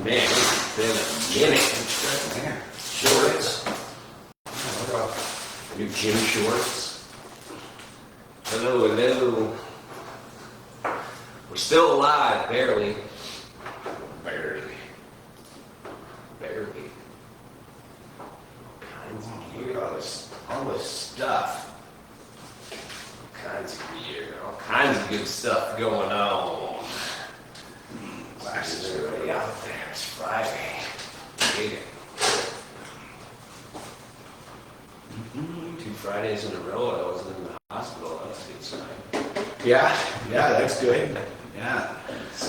Man, it's been a minute. Man. Shorts. New gym shorts. Hello, hello. We're still alive, barely. Barely. Barely. All kinds of gear, all this stuff. All kinds of gear, all kinds of good stuff going on. Glasses are already out there. It's Friday. Hate it. 2 Fridays in a row I wasn't in the hospital. That's a good sign. Yeah, that's good. Yeah, it's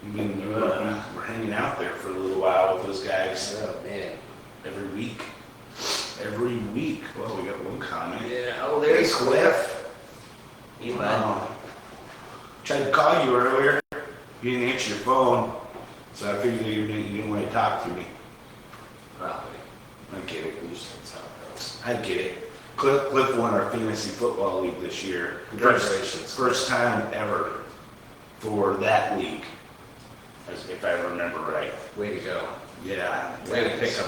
we're hanging out there for a little while with those guys. Oh man, Every week. Well, we got one comment. yeah. Oh, there's Cliff. Tried to call you earlier. You didn't answer your phone, so I figured you didn't want to talk to me. Probably. I get it. That's how it goes. I get it. Cliff won our fantasy football league this year. Congratulations. First time ever for that league, if I remember right. Way to go. Yeah. Way to pick him.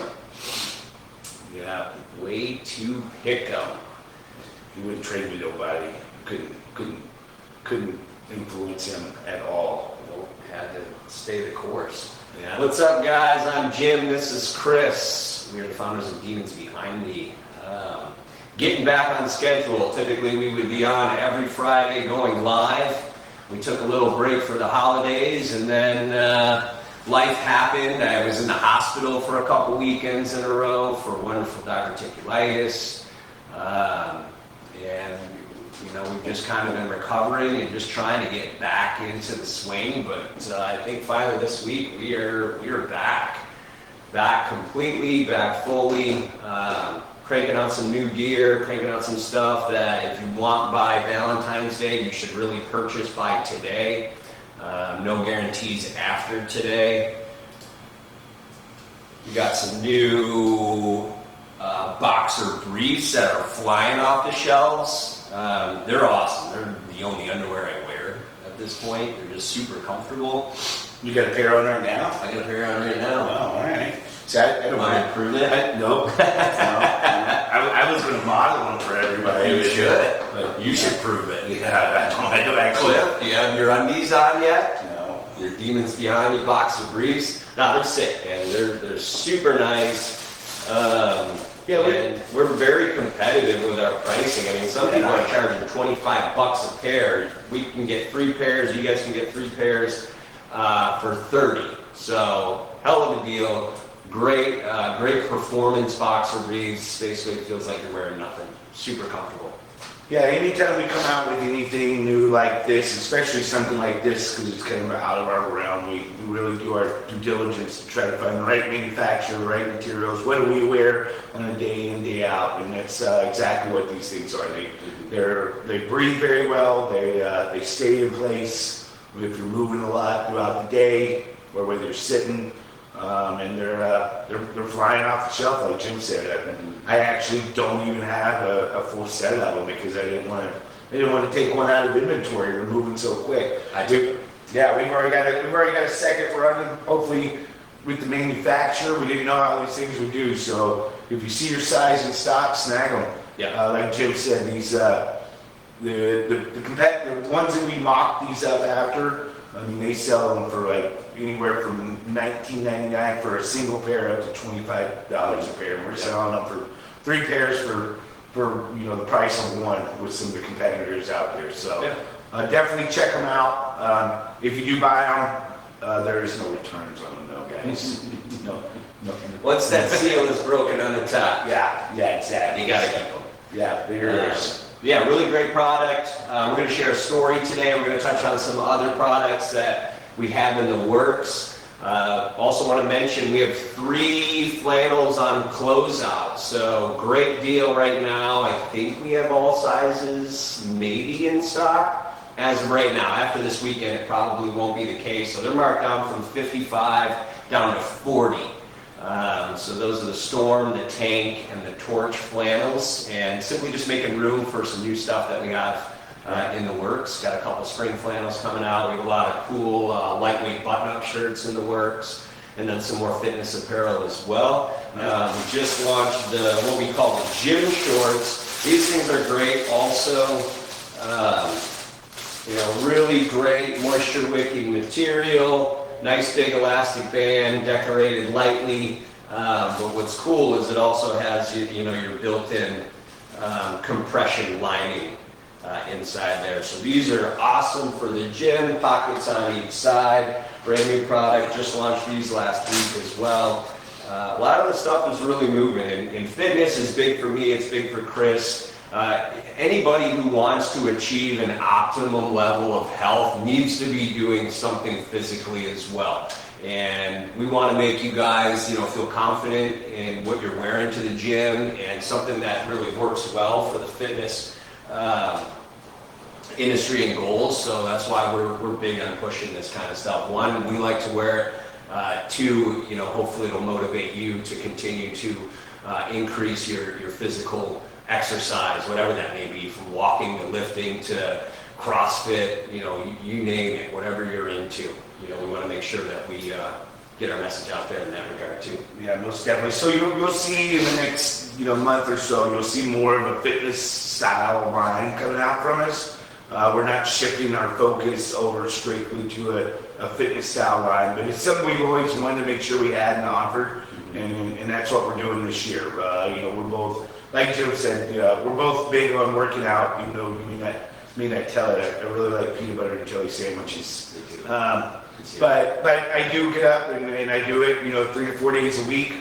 Yeah. Way to pick him. He wouldn't trade with nobody. Couldn't influence him at all. Well, had to stay the course. Yeah. What's up, guys? I'm Jim. This is Chris. We are the founders of Demons Behind Me. Getting back on schedule. Typically, we would be on every Friday going live. We took a little break for the holidays, and then life happened. I was in the hospital for a couple weekends in a row for wonderful diverticulitis. And, you know, we've just kind of been recovering and just trying to get back into the swing. But I think finally this week we are back. Back completely, back fully. Cranking out some new gear, cranking out some stuff that if you want by Valentine's Day, you should really purchase by today. No guarantees after today. We got some new boxer briefs that are flying off the shelves. They're awesome. They're the only underwear I wear at this point. They're just super comfortable. You got a pair on right now? I got a pair on right now. Oh, all right. See, I don't Want to mind. improve it? No. I was going to model them for everybody. You should. But You should prove it. Yeah, I don't actually. Cliff, do you have your undies on yet? No. Your Demons Behind Me boxer briefs. No, they're sick, and they're super nice. And we're very competitive with our pricing. I mean, some people are charging $25 a pair. We can get 3 pairs. You guys can get 3 pairs for $30. So hell of a deal. Great performance boxer briefs. Basically, it feels like you're wearing nothing. Super comfortable. Yeah, anytime we come out with anything new like this, especially something like this, because it's kind of out of our realm, we really do our due diligence to try to find the right manufacturer, the right materials. What do we wear on a day in, day out? And that's exactly what these things are. They breathe very well. They stay in place if you're moving a lot throughout the day, or whether you're sitting. And they're flying off the shelf, like Jim said. I actually don't even have a full set of them because I didn't want to take one out of inventory. They're moving so quick. We've already got a second running. Hopefully, with the manufacturer, we didn't know how these things would do. So if you see your size in stock, snag them. Yeah. Like Jim said, these the ones that we mocked these up after. I mean, they sell them for like anywhere from $19.99 for a single pair up to $25 a pair. And we're selling them for 3 pairs for the price of one with some of the competitors out there. So definitely check them out. If you do buy them, there is no returns on them, though, guys. no. Once that seal is broken on the top, Yeah, exactly. you gotta keep them. Yeah, there it is. Yeah, really great product. We're going to share a story today. We're going to touch on some other products that we have in the works. Also want to mention we have 3 flannels on closeout. So great deal right now. I think we have all sizes maybe in stock as of right now. After this weekend, it probably won't be the case. So they're marked down from 55 down to 40. So those are the Storm, the Tank, and the Torch flannels, and simply just making room for some new stuff that we have in the works. Got a couple spring flannels coming out. We have a lot of cool lightweight button-up shirts in the works, and then some more fitness apparel as well. We just launched what we call the gym shorts. These things are great also. Really great moisture wicking material, nice big elastic band, decorated lightly. But what's cool is it also has your built-in compression lining inside there. So these are awesome for the gym, pockets on each side. Brand new product, just launched these last week as well. A lot of the stuff is really moving, and fitness is big for me, it's big for Chris. Anybody who wants to achieve an optimum level of health needs to be doing something physically as well. And we want to make you guys, feel confident in what you're wearing to the gym, and something that really works well for the fitness industry and goals. So that's why we're big on pushing this kind of stuff. One, we like to wear it. Two, hopefully it'll motivate you to continue to increase your physical exercise, whatever that may be, from walking to lifting to CrossFit, you name it, whatever you're into. We want to make sure that we get our message out there in that regard too. Yeah, most definitely. So you'll see in the next month or so, you'll see more of a fitness style line coming out from us. We're not shifting our focus over strictly to a fitness style line, but it's something we've always wanted to make sure we had and offered, and that's what we're doing this year. We're both, like Jim said, we're both big on working out. I tell it, I really like peanut butter and jelly sandwiches. But I do get up and I do it, 3 to 4 days a week.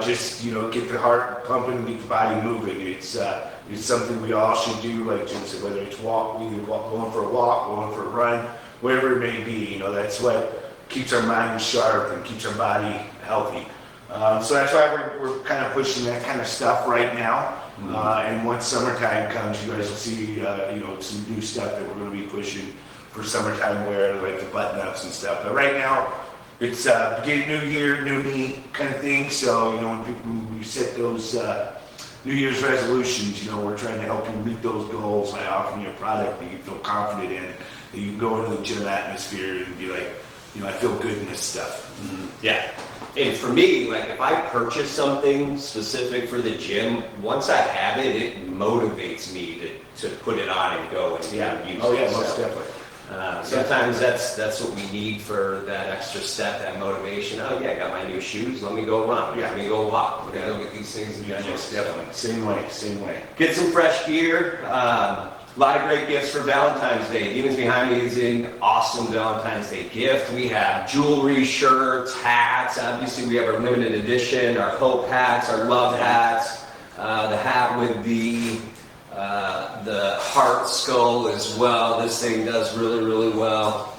Just get the heart pumping and get the body moving. It's something we all should do, like Jim said, whether it's going for a walk, going for a run, whatever it may be. That's what keeps our mind sharp and keeps our body healthy. So that's why we're kind of pushing that kind of stuff right now. And once summertime comes, you guys will see some new stuff that we're going to be pushing for summertime wear, like the button-ups and stuff. But right now, it's beginning new year, new me kind of thing. So when we set those New Year's resolutions, we're trying to help you meet those goals by offering you a product that you feel confident in, that you can go into the gym atmosphere and be like, I feel good in this stuff. Yeah. And for me, like if I purchase something specific for the gym, once I have it, it motivates me to put it on and go and use it. Oh yeah, most definitely. Sometimes that's what we need for that extra step, that motivation. Oh yeah, I got my new shoes. Let me go run. Let me go walk. We're gonna look at these things. Most definitely. Same way. Get some fresh gear. A lot of great gifts for Valentine's Day. Demons Behind Me is an awesome Valentine's Day gift. We have jewelry, shirts, hats. Obviously, we have our limited edition, our hope hats, our love hats. The hat with the heart skull as well. This thing does really, really well.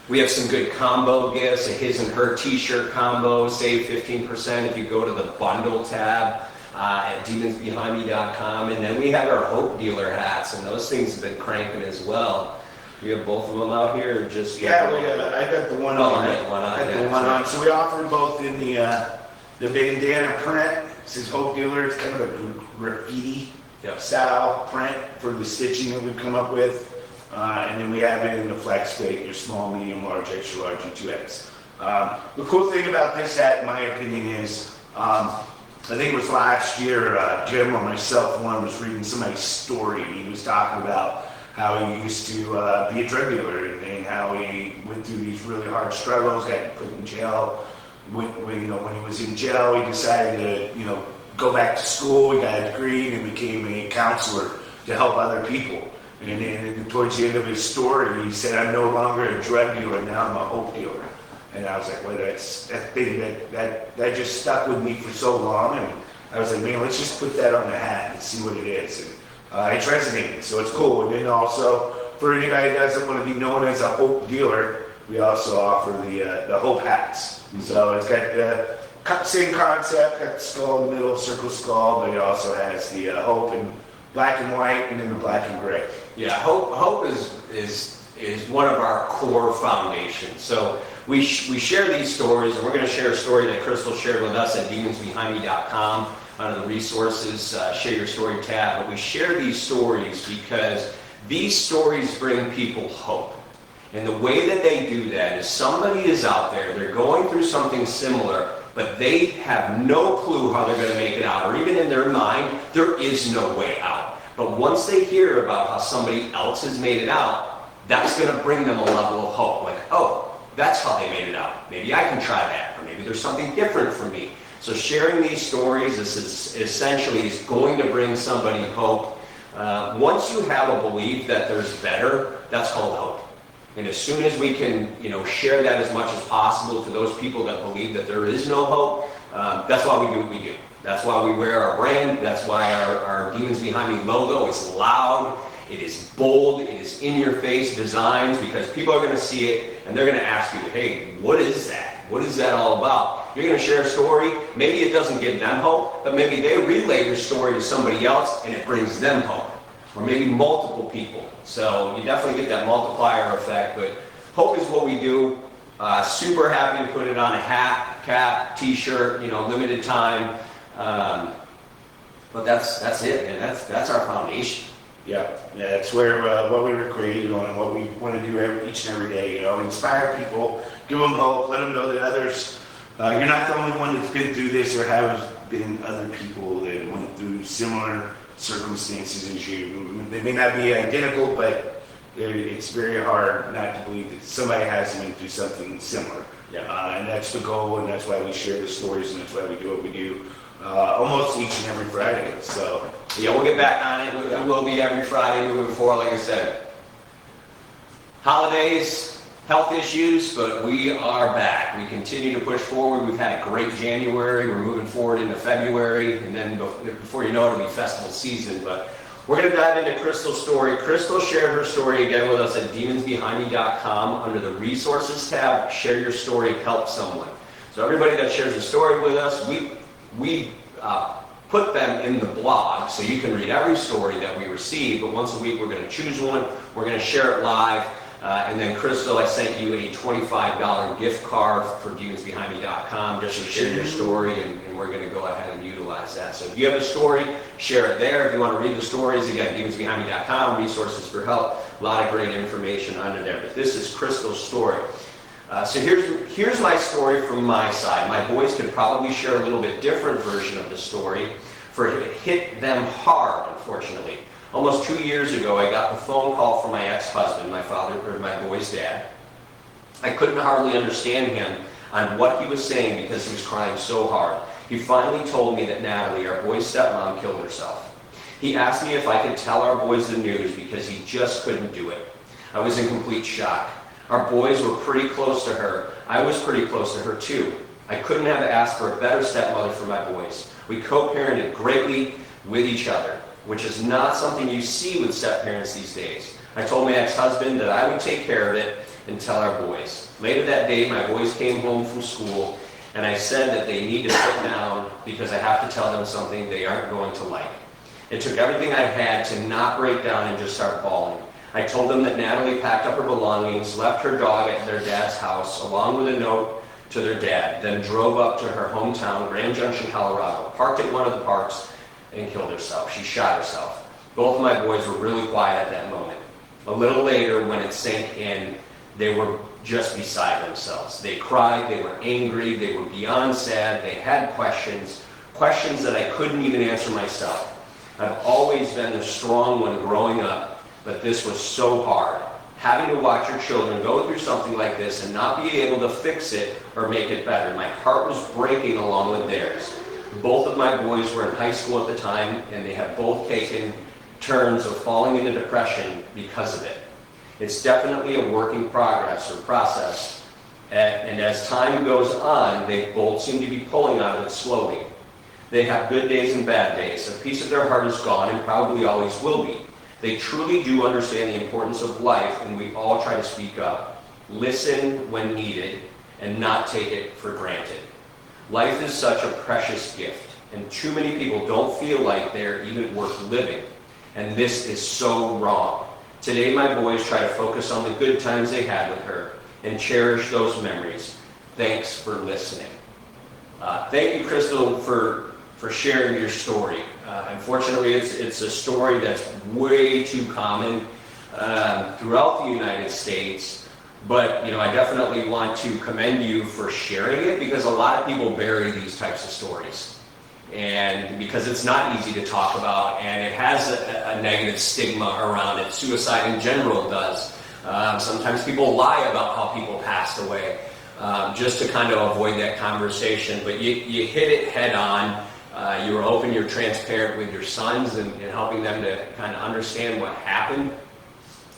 We have some good combo gifts, a his and her t-shirt combo. Save 15% if you go to the bundle tab at demonsbehindme.com. And then we have our Hope Dealer hats, and those things have been cranking as well. You have both of them out here, or just I got the one on. On. So we offer both in the bandana print. This is Hope Dealer. It's kind of a graffiti style print for the stitching that we've come up with. And then we have it in the flex fit, your small, medium, large, extra large, and 2X. The cool thing about this hat, in my opinion, is I think it was last year, Jim or myself, one was reading somebody's story. He was talking about how he used to be a drug dealer and how he went through these really hard struggles, got put in jail. When he was in jail, he decided to go back to school. He got a degree and became a counselor to help other people. And then towards the end of his story, he said, "I'm no longer a drug dealer, now I'm a hope dealer." And I was like, well, that thing that just stuck with me for so long. And I was like, man, let's just put that on the hat and see what it is. And it's resonated, so it's cool. And then also, for anybody that doesn't want to be known as a hope dealer, we also offer the hope hats. So it's got the same concept, got the skull in the middle, circle skull, but it also has the hope in black and white and then the black and gray. Yeah, hope is one of our core foundations. So we share these stories, and we're going to share a story that Crystal shared with us at demonsbehindme.com. under the resources, share your story tab. But we share these stories because these stories bring people hope. And the way that they do that is somebody is out there, they're going through something similar, but they have no clue how they're going to make it out, or even in their mind, there is no way out. But once they hear about how somebody else has made it out, that's going to bring them a level of hope. Like, oh, that's how they made it out. Maybe I can try that, or maybe there's something different for me. So sharing these stories is essentially is going to bring somebody hope. Once you have a belief that there's better, that's called hope. And as soon as we can, share that as much as possible to those people that believe that there is no hope, that's why we do what we do. That's why we wear our brand. That's why our Demons Behind Me logo is loud. It is bold. It is in-your-face designs, because people are going to see it and they're going to ask you, hey, what is that? What is that all about? You're going to share a story. Maybe it doesn't give them hope, but maybe they relay your story to somebody else and it brings them hope. Or maybe multiple people. So you definitely get that multiplier effect, but hope is what we do. Super happy to put it on a hat, cap, t-shirt, limited time. But that's it, and that's our foundation. Yeah, it's where what we were created on and what we want to do each and every day. Inspire people, give them hope, let them know that others. You're not the only one that's been through this. There have been other people that went through similar circumstances as you. They may not be identical, but it's very hard not to believe that somebody has been through something similar. Yeah. And that's the goal, and that's why we share the stories, and that's why we do what we do almost each and every Friday. So yeah, we'll get back on it. It will be every Friday moving forward, like I said. Holidays, health issues, but we are back. We continue to push forward. We've had a great January. We're moving forward into February, and then before you know it, it'll be festival season. But we're going to dive into Crystal's story. Crystal shared her story again with us at demonsbehindme.com under the resources tab. Share your story, help someone. So everybody that shares a story with us, we put them in the blog so you can read every story that we receive. But once a week, we're going to choose one. We're going to share it live. And then, Crystal, I sent you a $25 gift card for demonsbehindme.com just to share your story, and we're going to go ahead and utilize that. So if you have a story, share it there. If you want to read the stories, again, demonsbehindme.com, resources for help, a lot of great information under there. But this is Crystal's story. So here's my story from my side. My boys could probably share a little bit different version of the story, for it hit them hard, unfortunately. Almost 2 years ago, I got the phone call from my ex-husband, my boy's dad. I couldn't hardly understand him on what he was saying because he was crying so hard. He finally told me that Natalie, our boy's stepmom, killed herself. He asked me if I could tell our boys the news because he just couldn't do it. I was in complete shock. Our boys were pretty close to her. I was pretty close to her too. I couldn't have asked for a better stepmother for my boys. We co-parented greatly with each other, which is not something you see with step-parents these days. I told my ex-husband that I would take care of it and tell our boys. Later that day, my boys came home from school, and I said that they need to sit down because I have to tell them something they aren't going to like. It took everything I had to not break down and just start bawling. I told them that Natalie packed up her belongings, left her dog at their dad's house, along with a note to their dad, then drove up to her hometown, Grand Junction, Colorado, parked at one of the parks, and killed herself. She shot herself. Both of my boys were really quiet at that moment. A little later, when it sank in, they were just beside themselves. They cried, they were angry, they were beyond sad, they had questions that I couldn't even answer myself. I've always been the strong one growing up, but this was so hard. Having to watch your children go through something like this and not be able to fix it or make it better. My heart was breaking along with theirs. Both of my boys were in high school at the time, and they have both taken turns of falling into depression because of it. It's definitely a work in progress or process, and as time goes on, they both seem to be pulling out of it slowly. They have good days and bad days. A piece of their heart is gone and probably always will be. They truly do understand the importance of life, and we all try to speak up, listen when needed, and not take it for granted. Life is such a precious gift, and too many people don't feel like they're even worth living, and this is so wrong. Today, my boys try to focus on the good times they had with her and cherish those memories. Thanks for listening. Thank you, Crystal, for for sharing your story. Unfortunately, it's a story that's way too common throughout the United States. But, you know, I definitely want to commend you for sharing it, because a lot of people bury these types of stories. And because it's not easy to talk about, and it has a negative stigma around it. Suicide in general does. Sometimes people lie about how people passed away, just to kind of avoid that conversation. But you hit it head on. You were open, you're transparent with your sons and helping them to kind of understand what happened.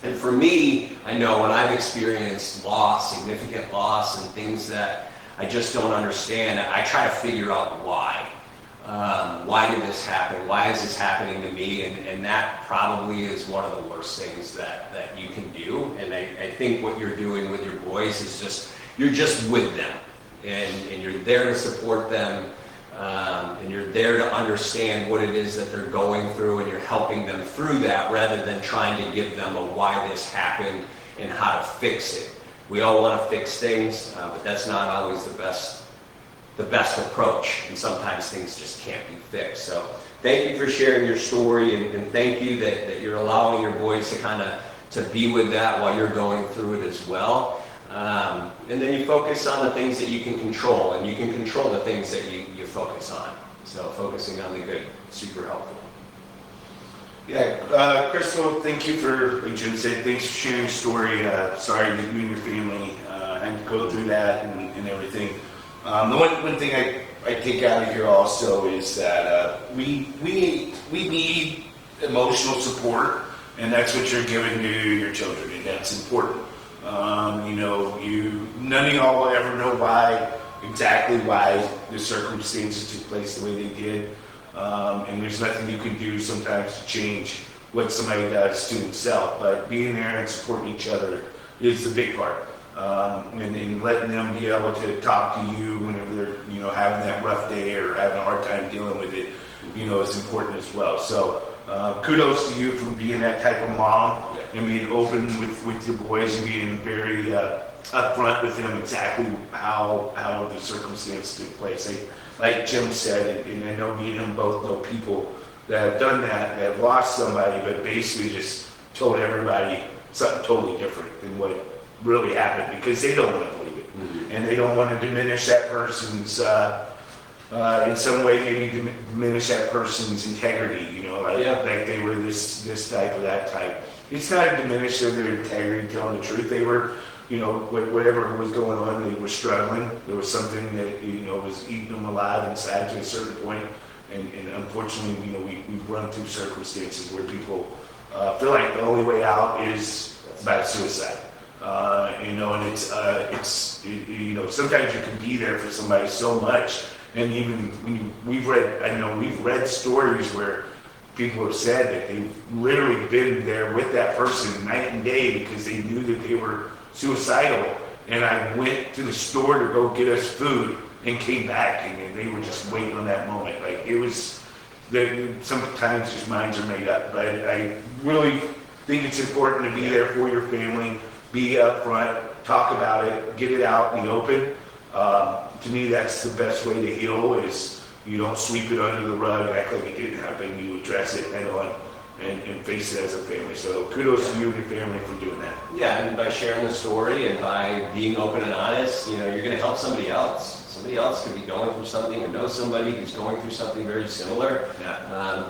And for me, I know when I've experienced loss, significant loss, and things that I just don't understand, I try to figure out why. Why did this happen? Why is this happening to me? And that probably is one of the worst things that you can do. And I think what you're doing with your boys is just, you're just with them. And you're there to support them. And you're there to understand what it is that they're going through, and you're helping them through that, rather than trying to give them a why this happened and how to fix it. We all want to fix things, but that's not always the best approach, and sometimes things just can't be fixed. So thank you for sharing your story, and thank you that you're allowing your boys to kind of to be with that while you're going through it as well. And then you focus on the things that you can control, and you can control the things that you focus on. So focusing on the good, super helpful. Yeah, Crystal, thank you for, like Jim said, thanks for sharing your story. Sorry that you and your family had to go through that and everything. The one thing I take out of here also is that we need emotional support, and that's what you're giving to your children, and that's important. None of y'all will ever know exactly why the circumstances took place the way they did. And there's nothing you can do sometimes to change what somebody does to themselves. But being there and supporting each other is the big part. And letting them be able to talk to you whenever they're, having that rough day or having a hard time dealing with it, is important as well. So kudos to you for being that type of mom and being open with your boys and being very upfront with them exactly how the circumstance took place. Like Jim said, and I know me and him both know people that have done that have lost somebody, but basically just told everybody something totally different than what really happened, because they don't want to believe it. Mm-hmm. And they don't want to diminish that person's, in some way, maybe diminish that person's integrity, like they were this type or that type. It's not a diminish of their integrity, telling the truth. They were, whatever was going on, they were struggling. There was something that, was eating them alive inside to a certain point. And unfortunately, we've run through circumstances where people feel like the only way out is by suicide. And it's sometimes you can be there for somebody so much. And even we've read stories where people have said that they've literally been there with that person night and day because they knew that they were suicidal. And I went to the store to go get us food and came back, and they were just waiting on that moment. Like, it was, sometimes just minds are made up. But I really think it's important to be there for your family, be upfront, talk about it, get it out in the open. To me, that's the best way to heal, is you don't sweep it under the rug and act like it didn't happen. You address it head on and face it as a family. So kudos to you and your family for doing that. Yeah, and by sharing the story and by being open and honest, you're going to help somebody else. Somebody else could be going through something or know somebody who's going through something very similar. Yeah.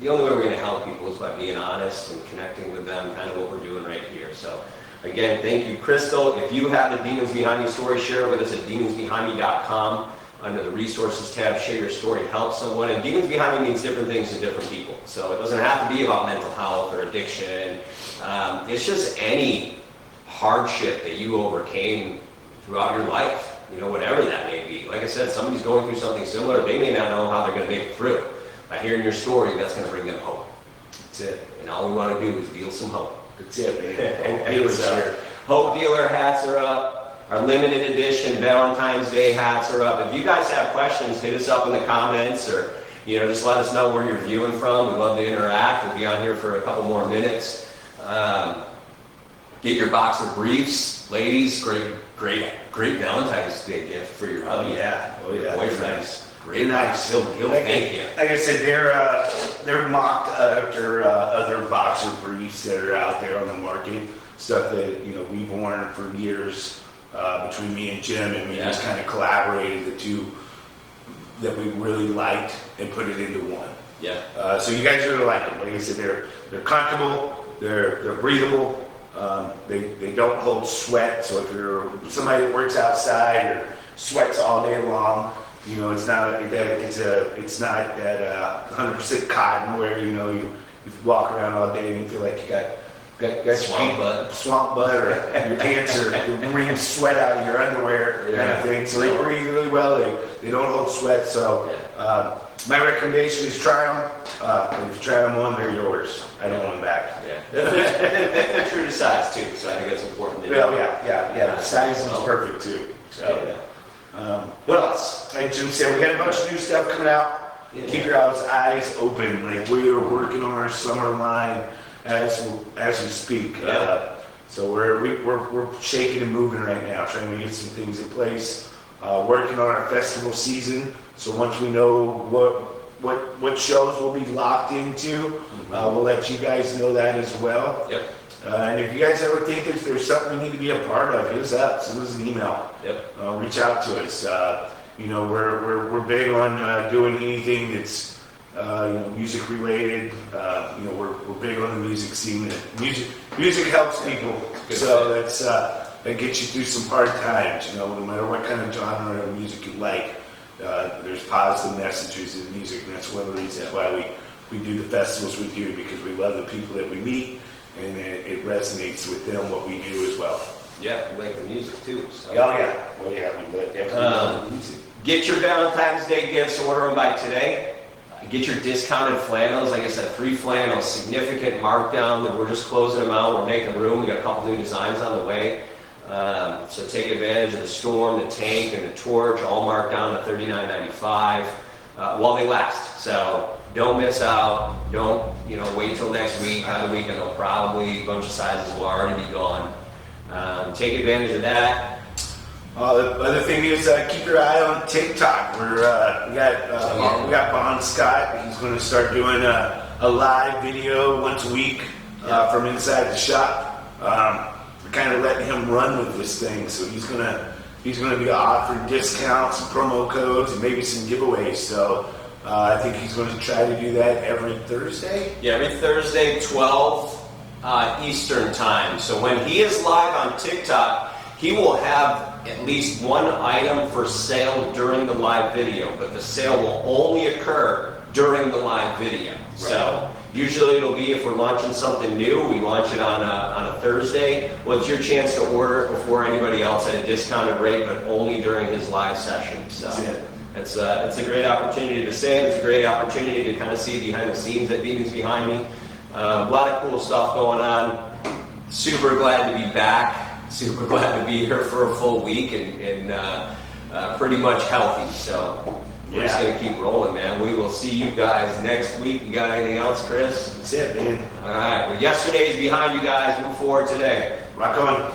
The only way we're going to help people is by being honest and connecting with them, kind of what we're doing right here. So again, thank you, Crystal. If you have the Demons Behind Me story, share it with us at demonsbehindme.com. Under the resources tab, share your story, help someone. And Demons Behind Me means different things to different people. So it doesn't have to be about mental health or addiction. It's just any hardship that you overcame throughout your life, whatever that may be. Like I said, somebody's going through something similar. They may not know how they're going to make it through. By hearing your story, that's going to bring them hope. That's it. And all we want to do is deal some hope. That's it, man. Hope Dealer hats are up. Our limited edition Valentine's Day hats are up. If you guys have questions, hit us up in the comments, or just let us know where you're viewing from. We'd love to interact. We'll be on here for a couple more minutes. Get your box of briefs, ladies. Great Valentine's Day gift for your hubby. Oh yeah, boyfriend. Nice. Great. Nice. He'll thank you. Like I said, they're mocked after other boxer briefs that are out there on the market. Stuff that we've worn for years between me and Jim, and we just kind of collaborated the two that we really liked and put it into one. Yeah. So you guys really like them. Like I said, they're comfortable, they're breathable. They don't hold sweat. So if you're somebody that works outside or sweats all day long, it's not that 100% cotton where you walk around all day and you feel like you got swamp butt, or your pants are wringing sweat out of your underwear, kind of thing. So they breathe really well. They don't hold sweat. So my recommendation is try them. If you try them on, they're yours. I don't want them back. Yeah. They're true to size too, so I think that's important. Well, yeah. The size is perfect too. So. What else? Like Jim said, we got a bunch of new stuff coming out. Yeah. Keep your eyes open. Like we are working on our summer line as we speak. Yeah. So we're shaking and moving right now, trying to get some things in place. Working on our festival season. So once we know what shows we'll be locked into, we'll let you guys know that as well. Yep. And if you guys ever think that there's something we need to be a part of, hit us up, send us an email. Yep. Reach out to us. We're big on doing anything that's music related. We're big on the music scene. Music helps people, so that gets you through some hard times. No matter what kind of genre of music you like, there's positive messages in music, and that's one of the reasons why we do the festivals we do, because we love the people that we meet. And it resonates with them what we do as well. Yeah, we like the music too. So. Oh yeah, well yeah, we definitely love the music. Get your Valentine's Day gifts, order them by today. Get your discounted flannels. Like I said, 3 flannels, significant markdown. We're just closing them out. We're making room. We got a couple new designs on the way. So take advantage of the Storm, the Tank, and the Torch, all marked down to $39.95 while they last. So don't miss out. Don't wait till next week. On the weekend, they'll probably a bunch of sizes will already be gone. Take advantage of that. The other thing is keep your eye on TikTok. We got Bon Scott. He's going to start doing a live video once a week from inside the shop. We're kind of letting him run with this thing, so he's going to be offering discounts and promo codes and maybe some giveaways. So I think he's going to try to do that every Thursday. Yeah, every Thursday, 12 Eastern time. So when he is live on TikTok, he will have at least one item for sale during the live video, but the sale will only occur during the live video. Right. So usually it'll be if we're launching something new, we launch it on a Thursday. Well, it's your chance to order it before anybody else at a discounted rate, but only during his live session. So it's a great opportunity to say. It's a great opportunity to kind of see behind the scenes that Beacon's behind me. A lot of cool stuff going on. Super glad to be back. Super glad to be here for a full week and pretty much healthy. So we're just going to keep rolling, man. We will see you guys next week. You got anything else, Chris? That's it, man. All right. Well, yesterday's behind you guys. Move forward today. Rock on.